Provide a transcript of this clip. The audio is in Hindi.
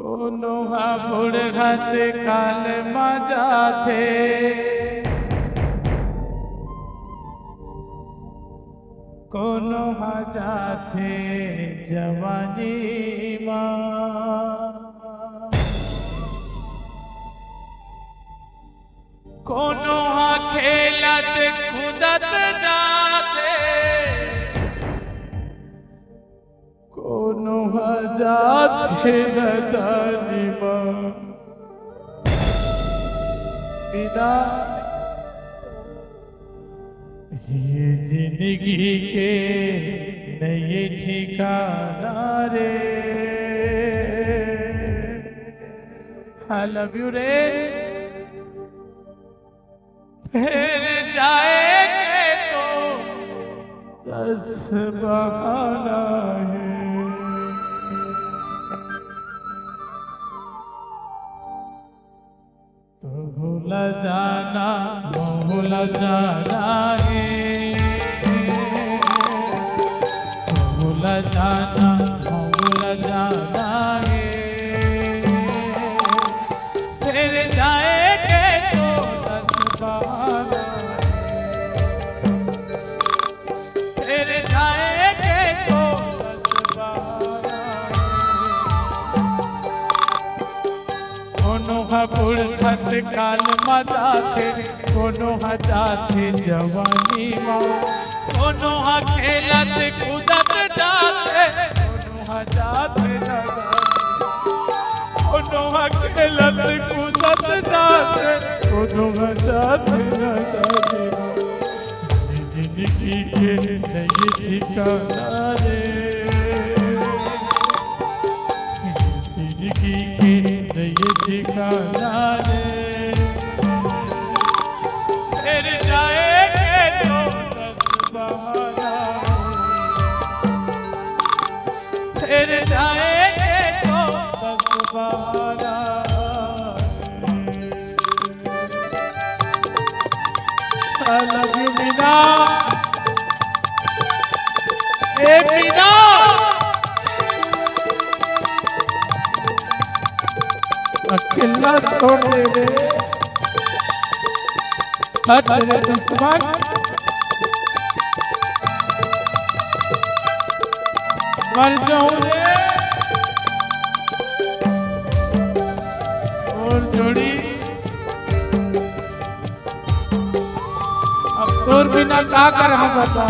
कोनो बुढ़त काल मजा थे कोनो हजा थे जवानी कोनो खेलत कूदत जाते कोनो जाते नदानी बिना ये जिंदगी के नए ठिकाना रे। I love you रे। फिर जाएंगे तो 10 बहाना है। तो भूला जाना है, भूला जाना है। फिर जाएंगे तो 10 बहाना है। फिर जाएंगे तो 10 बहाना है। कोनो बुढ़त काल मजा थे कोनो जाते जवानी कोनो खेलत कूदत जाते कोनो जाते कोनो खेलत कूदत जाते कोनो जाते जिंदगी के नए ठिकाना रे। जिंदगी के नए ठिकाना रे। फिर जाएंगे तो 10 बहाना है। फिर जाएंगे तो 10 बहाना है। I love you Meena. ए मीना अकेला छोड़ दे रे तेरे दुश्मन मर जाऊं रे। और जोड़ी अब तोर बिना का कर हम बता।